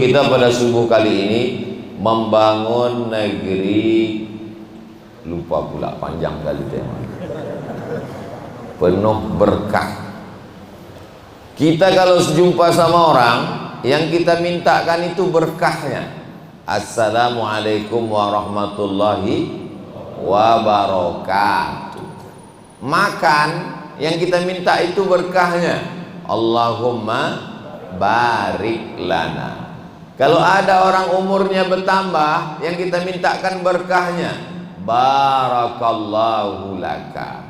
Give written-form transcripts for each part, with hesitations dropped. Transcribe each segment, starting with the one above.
kita pada subuh kali ini membangun negeri, lupa pula panjang kali tema, penuh berkah. Kita kalau jumpa sama orang yang kita mintakan itu berkahnya. Assalamualaikum warahmatullahi wabarakatuh. Makan yang kita minta itu berkahnya. Allahumma barik lana. Kalau ada orang umurnya bertambah, yang kita mintakan berkahnya, barakallahu laka.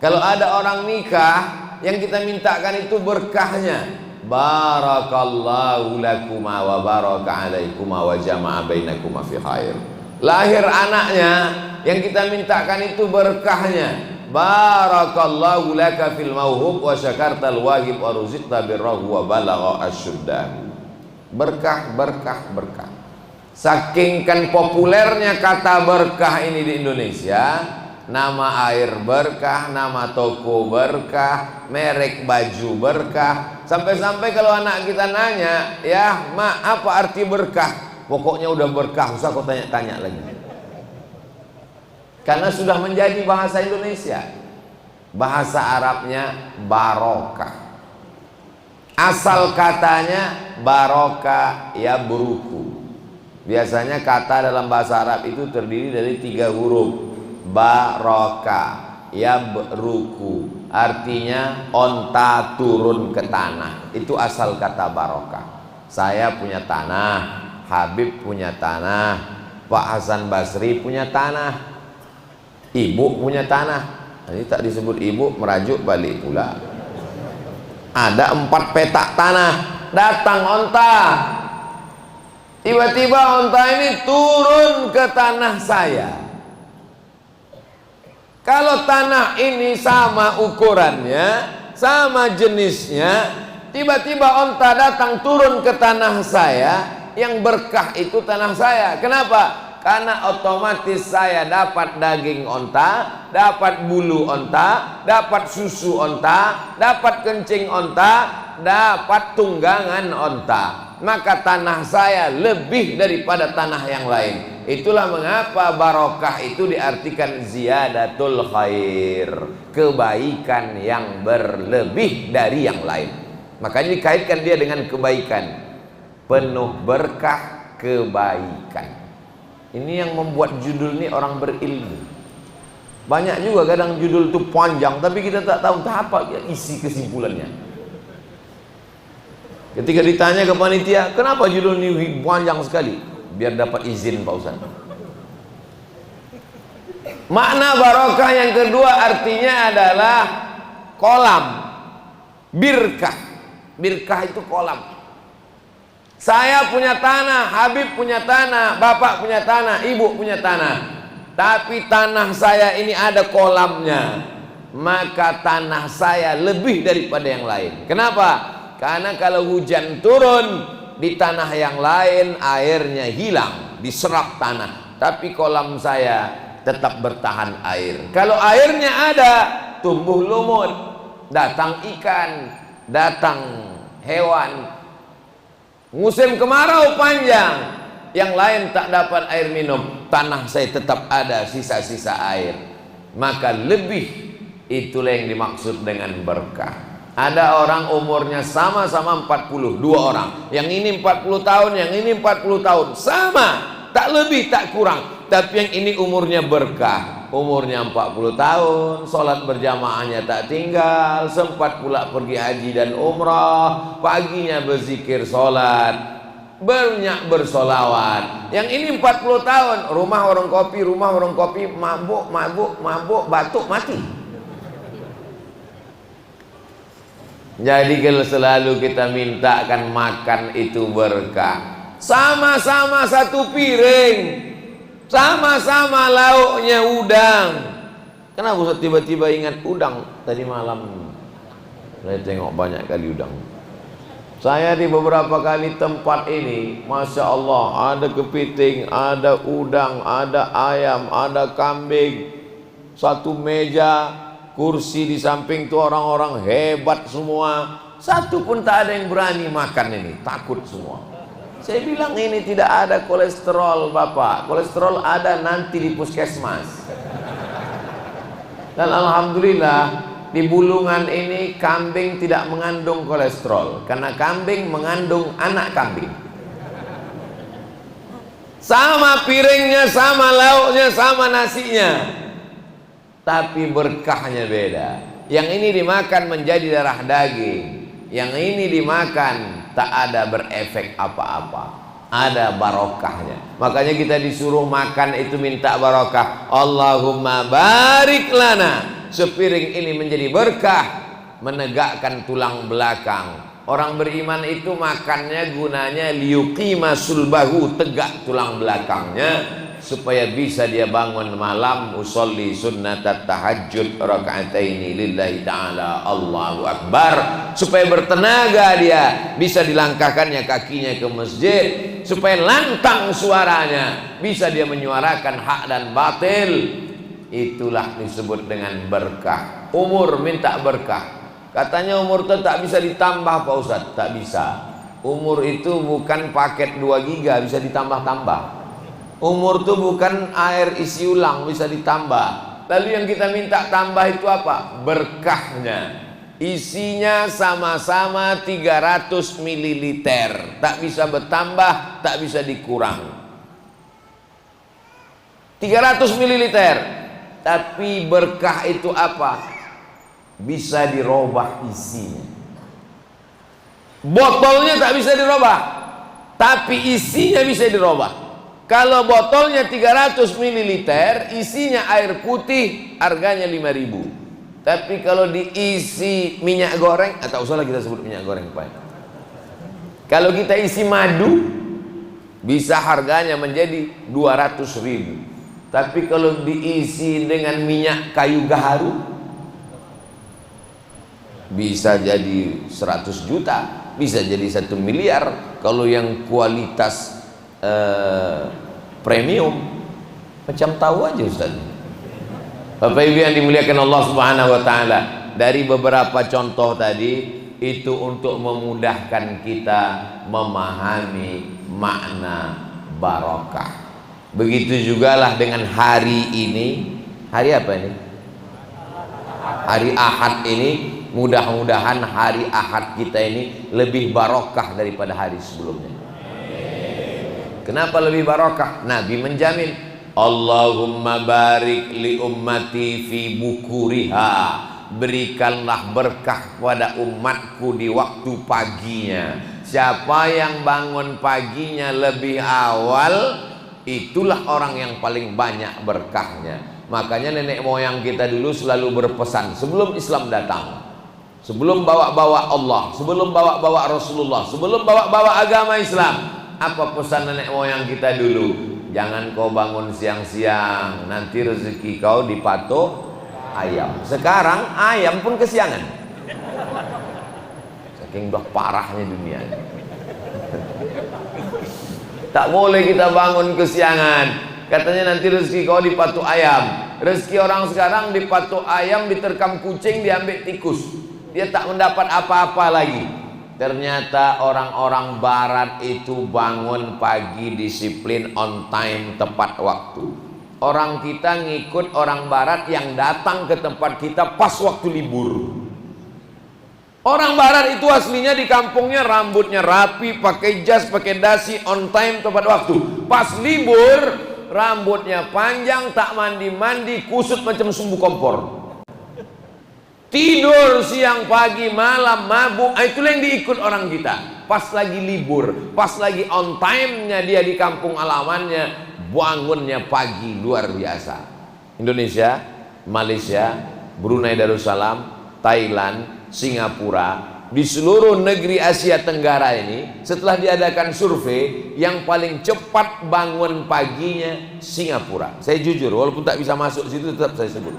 Kalau ada orang nikah, yang kita mintakan itu berkahnya, barakallahu lakuma wa baraka alaikuma wa jama'a bainakuma fi khair. Lahir anaknya, yang kita mintakan itu berkahnya, barakallahu laka fil mauhub wa syakartal wahib wa ruziqta birrahu wa balagha asyuddahu. Berkah, berkah, berkah. Saking kan populernya kata berkah ini di Indonesia, nama air berkah, nama toko berkah, merek baju berkah. Sampai-sampai kalau anak kita nanya, ya mak apa arti berkah? Pokoknya udah berkah, usah kau tanya-tanya lagi. Karena sudah menjadi bahasa Indonesia. Bahasa Arabnya barokah. Asal katanya barokah ya buruku. Biasanya kata dalam bahasa Arab itu terdiri dari 3 huruf. Barokah ya buruku, artinya onta turun ke tanah. Itu asal kata barokah. Saya punya tanah, Habib punya tanah, Pak Hasan Basri punya tanah, ibu punya tanah. Ini tak disebut ibu, merajuk balik pula. Ada 4 petak tanah, datang onta. Tiba-tiba onta ini turun ke tanah saya. Kalau tanah ini sama ukurannya, sama jenisnya, tiba-tiba onta datang turun ke tanah saya, yang berkah itu tanah saya. Kenapa? Karena otomatis saya dapat daging onta, dapat bulu onta, dapat susu onta, dapat kencing onta, dapat tunggangan onta. Maka tanah saya lebih daripada tanah yang lain. Itulah mengapa barokah itu diartikan ziyadatul khair, kebaikan yang berlebih dari yang lain. Makanya dikaitkan dia dengan kebaikan, penuh berkah, kebaikan. Ini yang membuat judul ini orang berilmu. Banyak juga kadang judul itu panjang, tapi kita tak tahu apa isi kesimpulannya. Ketika ditanya ke panitia, kenapa judul ini panjang sekali? Biar dapat izin Pak Ustaz. Makna barokah yang kedua artinya adalah kolam, birkah. Birkah itu kolam. Saya punya tanah, Habib punya tanah, bapak punya tanah, ibu punya tanah. Tapi tanah saya ini ada kolamnya. Maka tanah saya lebih daripada yang lain. Kenapa? Karena kalau hujan turun di tanah yang lain, airnya hilang, diserap tanah. Tapi kolam saya tetap bertahan air. Kalau airnya ada, tumbuh lumut, datang ikan, datang hewan. Musim kemarau panjang, yang lain tak dapat air minum, tanah saya tetap ada sisa-sisa air. Maka lebih, itulah yang dimaksud dengan berkah. Ada orang umurnya sama-sama 40, 2 orang. Yang ini 40 tahun, yang ini 40 tahun, sama, tak lebih tak kurang. Tapi yang ini umurnya berkah. Umurnya 40 tahun, sholat berjamaahnya tak tinggal, sempat pula pergi haji dan umrah, paginya berzikir sholat, banyak bersolawat. Yang ini 40 tahun, rumah warung kopi, mabuk, batuk, mati. Jadi kalau selalu kita mintakan makan itu berkah, sama-sama satu piring, sama-sama lauknya udang. Kenapa Ustaz tiba-tiba ingat udang tadi malam? Saya tengok banyak kali udang. Saya di beberapa kali tempat ini, Masya Allah, ada kepiting, ada udang, ada ayam, ada kambing. Satu meja, kursi di samping itu orang-orang hebat semua. Satu pun tak ada yang berani makan ini, takut semua. Saya bilang ini tidak ada kolesterol Bapak. Kolesterol ada nanti di puskesmas. Dan alhamdulillah di Bulungan ini kambing tidak mengandung kolesterol, karena kambing mengandung anak kambing. Sama piringnya, sama lauknya, sama nasinya, tapi berkahnya beda. Yang ini dimakan menjadi darah daging, yang ini dimakan tak ada berefek apa-apa, ada barokahnya. Makanya kita disuruh makan itu minta barokah. Allahumma barik lana, sepiring ini menjadi berkah, menegakkan tulang belakang. Orang beriman itu makannya gunanya liyuqima sulbahu, tegak tulang belakangnya, supaya bisa dia bangun malam usolli sunnatat tahajud raka'ataini lillahi ta'ala Allahu Akbar, supaya bertenaga dia, bisa dilangkahkannya kakinya ke masjid, supaya lantang suaranya, bisa dia menyuarakan hak dan batil. Itulah disebut dengan berkah. Umur minta berkah. Katanya umur itu tak bisa ditambah Pak Ustadz. Tak bisa. Umur itu bukan paket 2 giga bisa ditambah-tambah. Umur itu bukan air isi ulang bisa ditambah. Lalu yang kita minta tambah itu apa? Berkahnya. Isinya sama-sama 300 ml. Tak bisa bertambah, tak bisa dikurang. 300 ml. Tapi berkah itu apa? Bisa dirubah isinya. Botolnya tak bisa dirubah, tapi isinya bisa dirubah. Kalau botolnya 300 ml, isinya air putih, harganya 5.000. Tapi kalau diisi minyak goreng, tak usahlah kita sebut minyak goreng Pak. Kalau kita isi madu, bisa harganya menjadi 200.000. Tapi kalau diisi dengan minyak kayu gaharu, bisa jadi 100 juta, bisa jadi 1 miliar. Kalau yang kualitas premium, macam tahu aja Ustaz. Bapak Ibu yang dimuliakan Allah Subhanahu wa taala, dari beberapa contoh tadi itu untuk memudahkan kita memahami makna barokah. Begitu jugalah dengan hari ini. Hari apa ini? Hari Ahad ini. Mudah-mudahan hari Ahad kita ini lebih barokah daripada hari sebelumnya. Kenapa lebih barokah? Nabi menjamin, Allahumma barik li ummati fi bukuriha, berikanlah berkah pada umatku di waktu paginya. Siapa yang bangun paginya lebih awal, itulah orang yang paling banyak berkahnya. Makanya nenek moyang kita dulu selalu berpesan sebelum Islam datang, sebelum bawa-bawa Allah, sebelum bawa-bawa Rasulullah, sebelum bawa-bawa agama Islam, apa pesan nenek moyang kita dulu? Jangan kau bangun siang-siang, nanti rezeki kau dipatok ayam. Sekarang ayam pun kesiangan, saking udah parahnya dunia. Tak boleh kita bangun kesiangan, katanya nanti rezeki kau dipatok ayam. Rezeki orang sekarang dipatok ayam, diterkam kucing, diambil tikus. Dia tak mendapat apa-apa lagi. Ternyata orang-orang barat itu bangun pagi, disiplin, on time, tepat waktu. Orang kita ngikut orang barat yang datang ke tempat kita pas waktu libur. Orang barat itu aslinya di kampungnya rambutnya rapi, pakai jas, pakai dasi, on time, tepat waktu. Pas libur rambutnya panjang, tak mandi-mandi, kusut macam sumbu kompor. Tidur siang pagi malam mabuk. Itulah yang diikut orang kita. Pas lagi libur, pas lagi on time-nya dia di kampung alamannya, bangunnya pagi luar biasa. Indonesia, Malaysia, Brunei Darussalam, Thailand, Singapura, di seluruh negeri Asia Tenggara ini, setelah diadakan survei, yang paling cepat bangun paginya Singapura. Saya jujur, walaupun tak bisa masuk situ tetap saya sebut.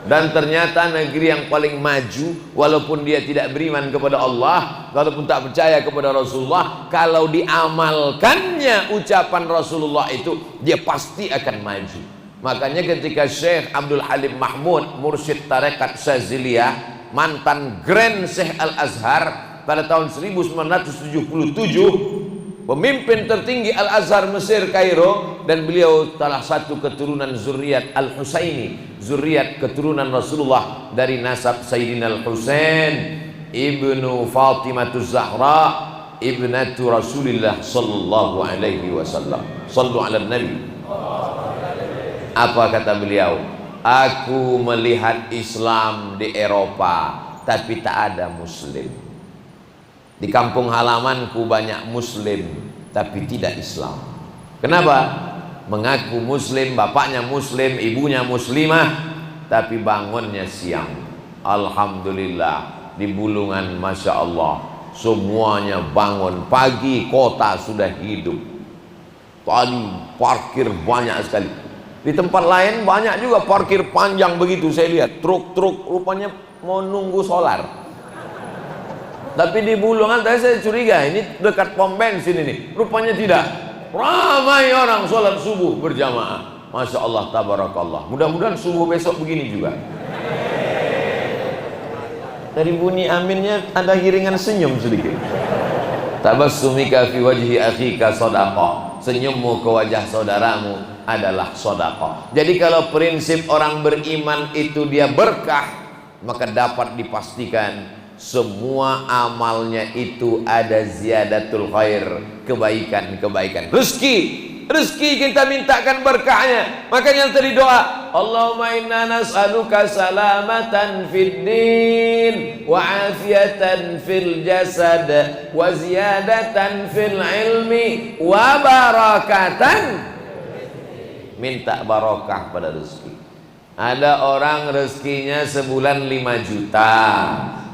Dan ternyata negeri yang paling maju, walaupun dia tidak beriman kepada Allah, walaupun tak percaya kepada Rasulullah, kalau diamalkannya ucapan Rasulullah itu, dia pasti akan maju. Makanya ketika Syekh Abdul Halim Mahmud, mursyid tarekat Syaziliyah, mantan Grand Syekh Al-Azhar, pada tahun 1977, pemimpin tertinggi Al-Azhar Mesir Kairo, dan beliau salah satu keturunan zuriat Al-Husaini, zuriat keturunan Rasulullah dari nasab Sayyidina Al-Husain ibnu Fatimatuz Zahra ibnatu Rasulillah sallallahu alaihi wasallam. Sallu ala Nabi. Apa kata beliau? Aku melihat Islam di Eropa tapi tak ada muslim. Di kampung halamanku banyak muslim tapi tidak Islam. Kenapa? Mengaku muslim, bapaknya muslim, ibunya muslimah, tapi bangunnya siang. Alhamdulillah, di Bulungan Masya Allah semuanya bangun pagi, kota sudah hidup. Tadi parkir banyak sekali. Di tempat lain banyak juga parkir panjang begitu, saya lihat truk-truk rupanya mau nunggu solar. Tapi di Bulungan tadi saya curiga, ini dekat pom bensin ini, rupanya tidak. Ramai orang sholat subuh berjamaah. Masya Allah, tabarakallah. Mudah-mudahan subuh besok begini juga. Dari bunyi aminnya ada hiringan senyum sedikit. Tabassumika fi wajhi akhika shadaqah. Senyummu ke wajah saudaramu adalah shadaqah. Jadi kalau prinsip orang beriman itu dia berkah, maka dapat dipastikan semua amalnya itu ada ziyadatul khair, kebaikan-kebaikan. Rezeki kita mintakan berkahnya. Makanya tadi doa, Allahumma inna nas'aluka salamatan fid din wa afiatan fil jasad wa ziyadatan fil ilmi wa barakatan. Minta barokah pada rezeki. Ada orang rezekinya sebulan 5 juta.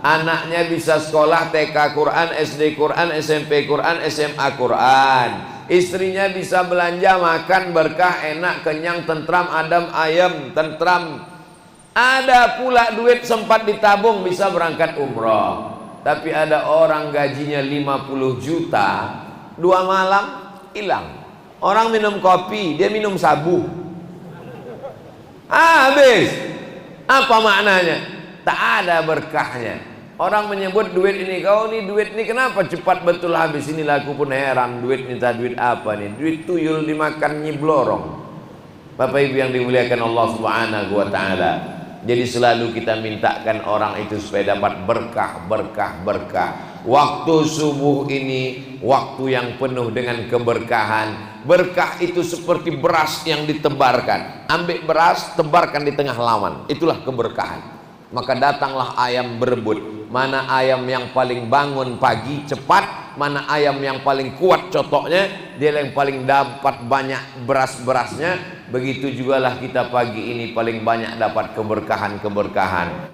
Anaknya bisa sekolah TK Quran, SD Quran, SMP Quran, SMA Quran. Istrinya bisa belanja makan berkah, enak, kenyang, tentram, adem, ayem, tentram. Ada pula duit sempat ditabung bisa berangkat umroh. Tapi ada orang gajinya 50 juta, 2 malam hilang. Orang minum kopi, dia minum sabu. Habis. Apa maknanya? Tak ada berkahnya. Orang menyebut duit ini, kau nih duit ini kenapa cepat betul habis? Inilah aku pun heran, duit minta duit apa nih? Duit tuyul dimakan nyiblorong. Bapak Ibu yang dimuliakan Allah Subhanahu wa taala. Jadi selalu kita mintakan orang itu supaya dapat berkah, berkah, berkah. Waktu subuh ini waktu yang penuh dengan keberkahan. Berkah itu seperti beras yang ditebarkan. Ambil beras, tebarkan di tengah lawan. Itulah keberkahan. Maka datanglah ayam berebut. Mana ayam yang paling bangun pagi cepat, mana ayam yang paling kuat cotoknya, dia yang paling dapat banyak beras-berasnya. Begitu jugalah kita pagi ini paling banyak dapat keberkahan-keberkahan.